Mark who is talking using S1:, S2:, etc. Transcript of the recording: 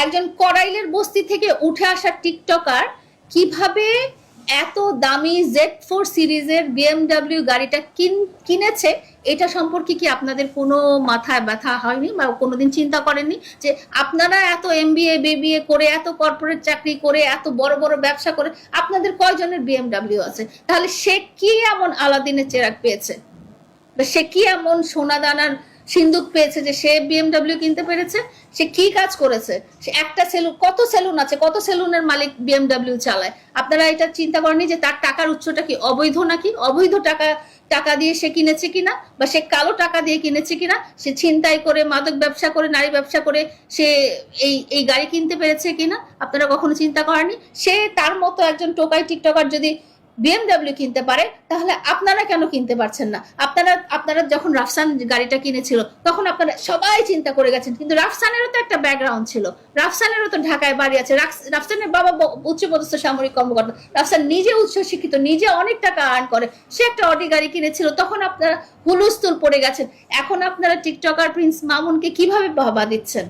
S1: একজন করাইলের বস্তি থেকে উঠে আসা টিকটকার কিভাবে এত দামি Z4 সিরিজের বিএমডব্লিউ গাড়িটা কিনেছে, এটা সম্পর্কে কি আপনাদের কোনো মাথায় ব্যথা হয়নি বা কোনোদিন চিন্তা করেননি যে আপনারা এত এমবিএ বিবিএ করে, এত কর্পোরেট চাকরি করে, এত বড় বড় ব্যবসা করে আপনাদের কয়জনের বিএমডব্লিউ আছে? তাহলে সে কি এমন আলাদিনের চেরাগ পেয়েছে, সে কি এমন সোনা দানার সিন্দুক পেয়েছে যে সে বিএমডব্লিউ কিনতে পেরেছে? সে কি কাজ করেছে? সে একটা সেলুন, কত সেলুন আছে, কত সেলুনের মালিক বিএমডব্লিউ চালায়? আপনারা এটা চিন্তা করেননি যে তার টাকার উৎসটা কি অবৈধ নাকি? অবৈধ টাকা দিয়ে সে কিনেছে কিনা, বা সে কালো টাকা দিয়ে কিনেছে কিনা, সে ছিনতাই করে, মাদক ব্যবসা করে, নারী ব্যবসা করে সে এই গাড়ি কিনতে পেরেছে কিনা আপনারা কখনো চিন্তা করেননি? সে তার মতো একজন টোকাই টিকটকার যদি বিএমডব্লিউ কিনতে পারে, তাহলে আপনারা কেন কিনতে পারছেন না? আপনারা যখন রাফসান গাড়িটা কিনেছিল তখন আপনারা সবাই চিন্তা করে গেছেন, কিন্তু রাফসানেরও তো একটা ব্যাকগ্রাউন্ড ছিল, রাফসানেরও তো ঢাকায় বাড়ি আছে, রাফসানের বাবা উচ্চপদস্থ সামরিক কর্মকর্তা, রাফসান নিজে উচ্চ শিক্ষিত, নিজে অনেক টাকা আর্ন করে, সে একটা অডি গাড়ি কিনেছিল, তখন আপনারা হুলস্থুল পড়ে গেছেন। এখন আপনারা টিকটকার প্রিন্স মামুনকে কিভাবে বাহবা দিচ্ছেন?